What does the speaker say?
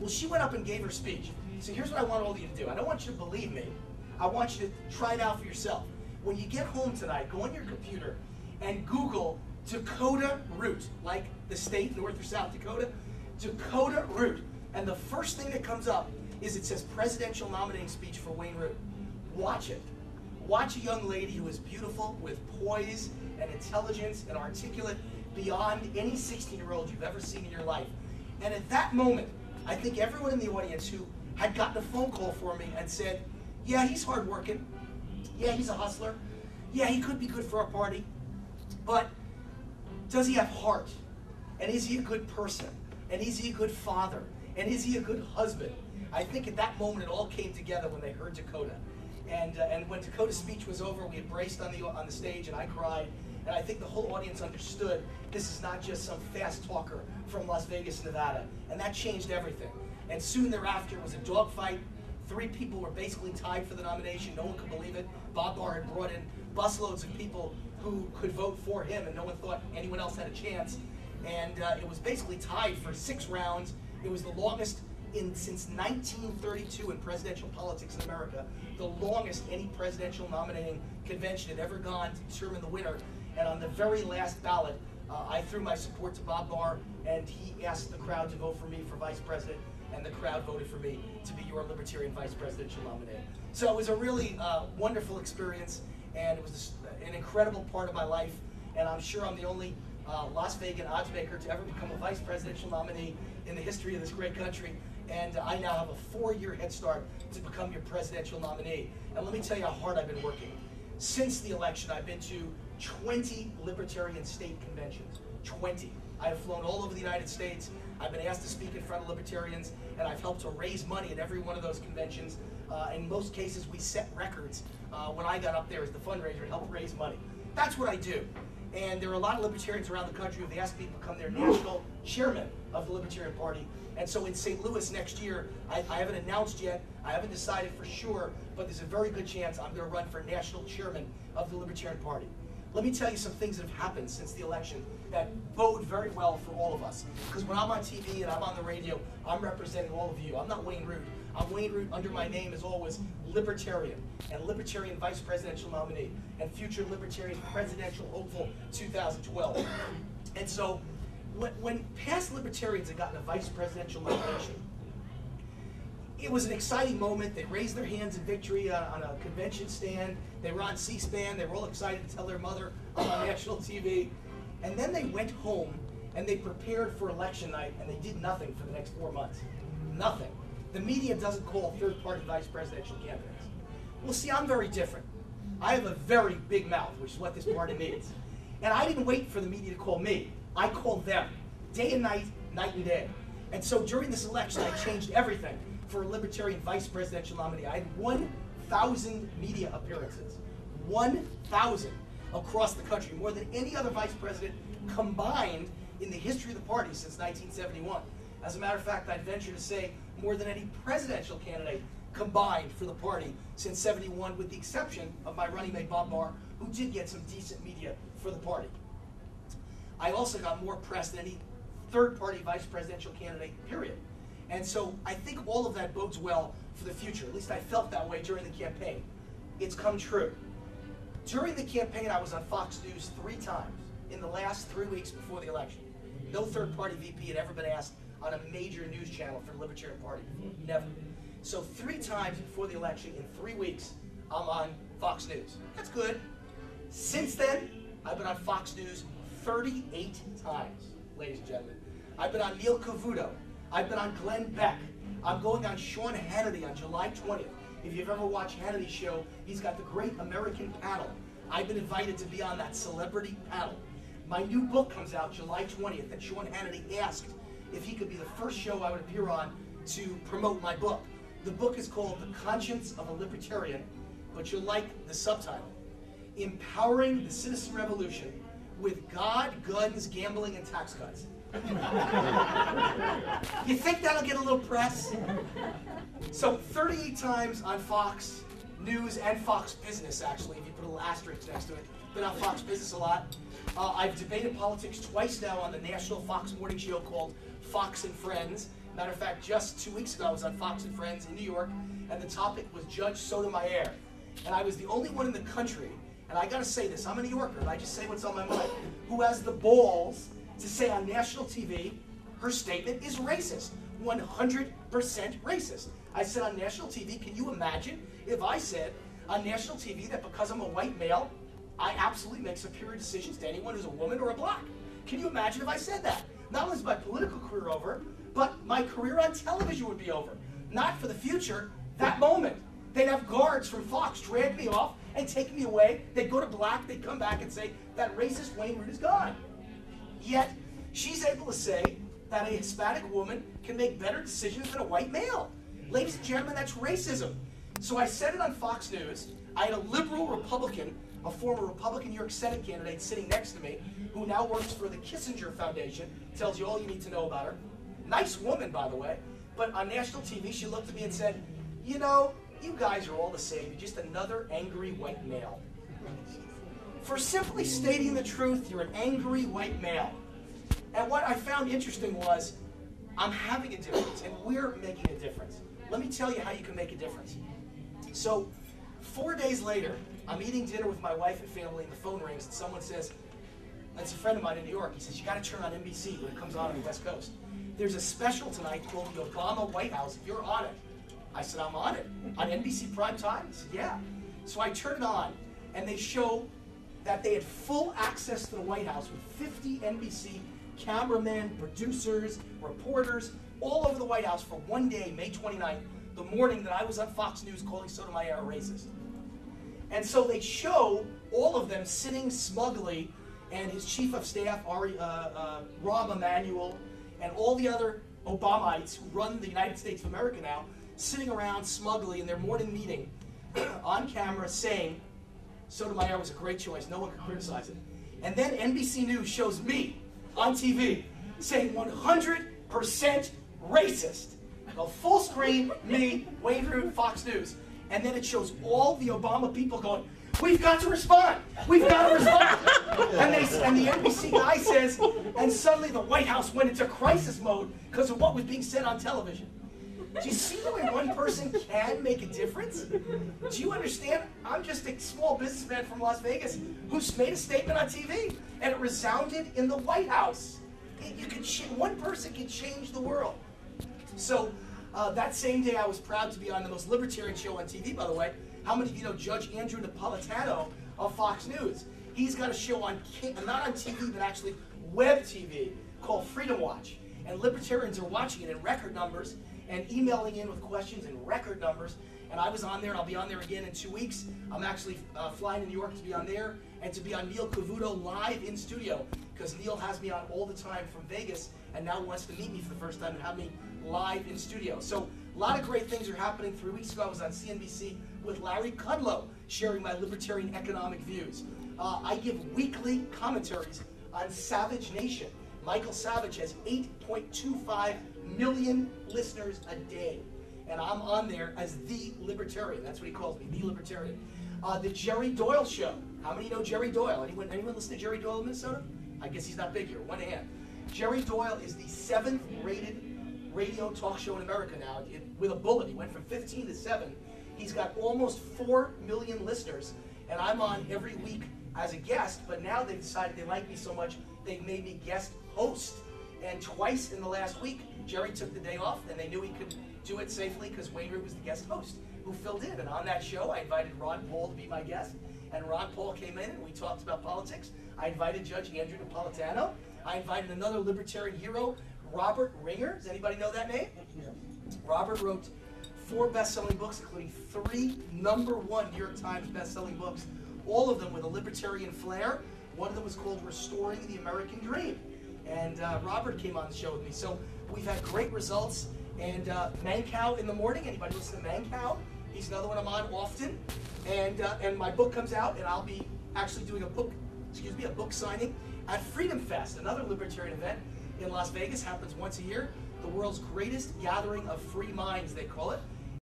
Well, she went up and gave her speech. So here's what I want all of you to do. I don't want you to believe me. I want you to try it out for yourself. When you get home tonight, go on your computer and Google Dakota Root, like the state, North or South Dakota, Dakota Root. And the first thing that comes up is it says presidential nominating speech for Wayne Root. Watch it. Watch a young lady who is beautiful with poise and intelligence and articulate beyond any 16-year-old you've ever seen in your life. And at that moment, I think everyone in the audience who had gotten a phone call for me and said, yeah, he's hardworking. Yeah, he's a hustler. Yeah, he could be good for our party. But does he have heart? And is he a good person? And is he a good father? And is he a good husband? I think at that moment it all came together when they heard Dakota. And when Dakota's speech was over, we embraced on the stage and I cried. And I think the whole audience understood this is not just some fast talker from Las Vegas, Nevada. And that changed everything. And soon thereafter it was a dogfight. 3 people were basically tied for the nomination. No one could believe it. Bob Barr had brought in busloads of people who could vote for him, and no one thought anyone else had a chance. And it was basically tied for 6 rounds. It was the longest since 1932 in presidential politics in America, the longest any presidential nominating convention had ever gone to determine the winner. And on the very last ballot, I threw my support to Bob Barr, and he asked the crowd to vote for me for vice president, and the crowd voted for me to be your Libertarian vice presidential nominee. So it was a really wonderful experience, and it was an incredible part of my life, and I'm sure I'm the only Las Vegas odds maker to ever become a vice presidential nominee in the history of this great country. And I now have a 4-year head start to become your presidential nominee. And let me tell you how hard I've been working. Since the election, I've been to 20 Libertarian state conventions. 20. I have flown all over the United States. I've been asked to speak in front of Libertarians, and I've helped to raise money at every one of those conventions. In most cases, we set records. When I got up there as the fundraiser to help raise money. That's what I do. And there are a lot of Libertarians around the country who've asked me to become their national chairman of the Libertarian Party. And so in St. Louis next year, I haven't announced yet, I haven't decided for sure, but there's a very good chance I'm going to run for national chairman of the Libertarian Party. Let me tell you some things that have happened since the election that bode very well for all of us. Because when I'm on TV and I'm on the radio, I'm representing all of you. I'm not Wayne Root. I'm Wayne Root under my name as always, Libertarian, and Libertarian Vice Presidential Nominee, and future Libertarian Presidential Hopeful 2012. And so, when past Libertarians had gotten a Vice Presidential nomination, it was an exciting moment. They raised their hands in victory on a convention stand. They were on C-SPAN. They were all excited to tell their mother on national TV. And then they went home and they prepared for election night, and they did nothing for the next 4 months. Nothing. The media doesn't call third-party vice presidential candidates. Well, see, I'm very different. I have a very big mouth, which is what this party needs. And I didn't wait for the media to call me. I called them, day and night, night and day. And so during this election, I changed everything for a Libertarian vice presidential nominee. I had 1,000 media appearances. 1,000 across the country, more than any other vice president combined in the history of the party since 1971. As a matter of fact, I'd venture to say more than any presidential candidate combined for the party since '71, with the exception of my running mate Bob Barr, who did get some decent media for the party. I also got more press than any third-party vice presidential candidate, period. And so I think all of that bodes well for the future. At least I felt that way during the campaign. It's come true. During the campaign, I was on Fox News 3 times in the last 3 weeks before the election. No third-party VP had ever been asked on a major news channel for the Libertarian Party before. Never. So 3 times before the election, in 3 weeks, I'm on Fox News. That's good. Since then, I've been on Fox News 38 times, ladies and gentlemen. I've been on Neil Cavuto. I've been on Glenn Beck. I'm going on Sean Hannity on July 20th. If you've ever watched Hannity's show, he's got the Great American Panel. I've been invited to be on that celebrity panel. My new book comes out July 20th, and Sean Hannity asked if he could be the first show I would appear on to promote my book. The book is called The Conscience of a Libertarian, but you'll like the subtitle. Empowering the Citizen Revolution with God, Guns, Gambling, and Tax Cuts. You think that'll get a little press? So 38 times on Fox News and Fox Business, actually, if you put a little asterisk next to it. Been on Fox Business a lot. I've debated politics twice now on the national Fox morning show called Fox and Friends. Matter of fact, just 2 weeks ago, I was on Fox and Friends in New York, and the topic was Judge Sotomayor. And I was the only one in the country, and I gotta say this, I'm a New Yorker, and I just say what's on my mind, who has the balls to say on national TV, her statement is racist. 100% racist. I said on national TV, can you imagine if I said on national TV that because I'm a white male, I absolutely make superior decisions to anyone who's a woman or a black? Can you imagine if I said that? Not only is my political career over, but my career on television would be over. Not for the future, that moment. They'd have guards from Fox drag me off and take me away. They'd go to black, they'd come back and say, that racist Wayne Root is gone. Yet, she's able to say that a Hispanic woman can make better decisions than a white male. Ladies and gentlemen, that's racism. So I said it on Fox News. I had a liberal Republican, a former Republican New York Senate candidate sitting next to me, who now works for the Kissinger Foundation, tells you all you need to know about her. Nice woman, by the way. But on national TV, she looked at me and said, you know, you guys are all the same. You're just another angry white male. For simply stating the truth, you're an angry white male. And what I found interesting was, I'm having a difference, and we're making a difference. Let me tell you how you can make a difference. So, 4 days later, I'm eating dinner with my wife and family, and the phone rings, and someone says, it's a friend of mine in New York, he says, you gotta turn on NBC when it comes on the West Coast. There's a special tonight called the Obama White House, you're on it. I said, I'm on it. On NBC prime time? He said, yeah. So I turn it on, and they show that they had full access to the White House with 50 NBC cameramen, producers, reporters, all over the White House for one day, May 29th, the morning that I was on Fox News calling Sotomayor a racist. And so they show all of them sitting smugly, and his chief of staff, Rahm Emanuel, and all the other Obamites who run the United States of America now, sitting around smugly in their morning meeting on camera saying Sotomayor was a great choice, no one could criticize it. And then NBC News shows me on TV saying 100% racist. A full screen, me, Wayne Root, Fox News, and then it shows all the Obama people going, we've got to respond, we've got to respond. And the NBC guy says, and suddenly the White House went into crisis mode because of what was being said on television. Do you see the way one person can make a difference? Do you understand? I'm just a small businessman from Las Vegas who's made a statement on TV, and it resounded in the White House. One person can change the world. So that same day, I was proud to be on the most libertarian show on TV, by the way. How many of you know Judge Andrew Napolitano of Fox News? He's got a show on, not on TV, but actually web TV, called Freedom Watch. And libertarians are watching it in record numbers and emailing in with questions in record numbers. And I was on there, and I'll be on there again in 2 weeks. I'm actually flying to New York to be on there and to be on Neil Cavuto live in studio, because Neil has me on all the time from Vegas and now wants to meet me for the first time and have me live in studio. So a lot of great things are happening. 3 weeks ago, I was on CNBC with Larry Kudlow sharing my libertarian economic views. I give weekly commentaries on Savage Nation. Michael Savage has 8.25 million listeners a day. And I'm on there as the libertarian. That's what he calls me, the libertarian. The Jerry Doyle Show. How many know Jerry Doyle? Anyone listen to Jerry Doyle in Minnesota? I guess he's not big here. One hand. Jerry Doyle is the 7th rated radio talk show in America now, with a bullet. He went from 15 to 7. He's got almost 4 million listeners, and I'm on every week as a guest, but now they've decided they like me so much, they've made me guest host. And twice in the last week, Jerry took the day off, and they knew he could do it safely because Wayne Root was the guest host who filled in. And on that show, I invited Ron Paul to be my guest, and Ron Paul came in and we talked about politics. I invited Judge Andrew Napolitano. I invited another libertarian hero, Robert Ringer. Does anybody know that name? Yeah. Robert wrote 4 best-selling books, including 3 #1 New York Times best-selling books, all of them with a libertarian flair. One of them was called Restoring the American Dream. And Robert came on the show with me. So we've had great results. And Mancow in the Morning, anybody listen to Mancow? He's another one I'm on often. And my book comes out, and I'll be actually doing a book signing at Freedom Fest, another libertarian event in Las Vegas. Happens once a year. The world's greatest gathering of free minds, they call it.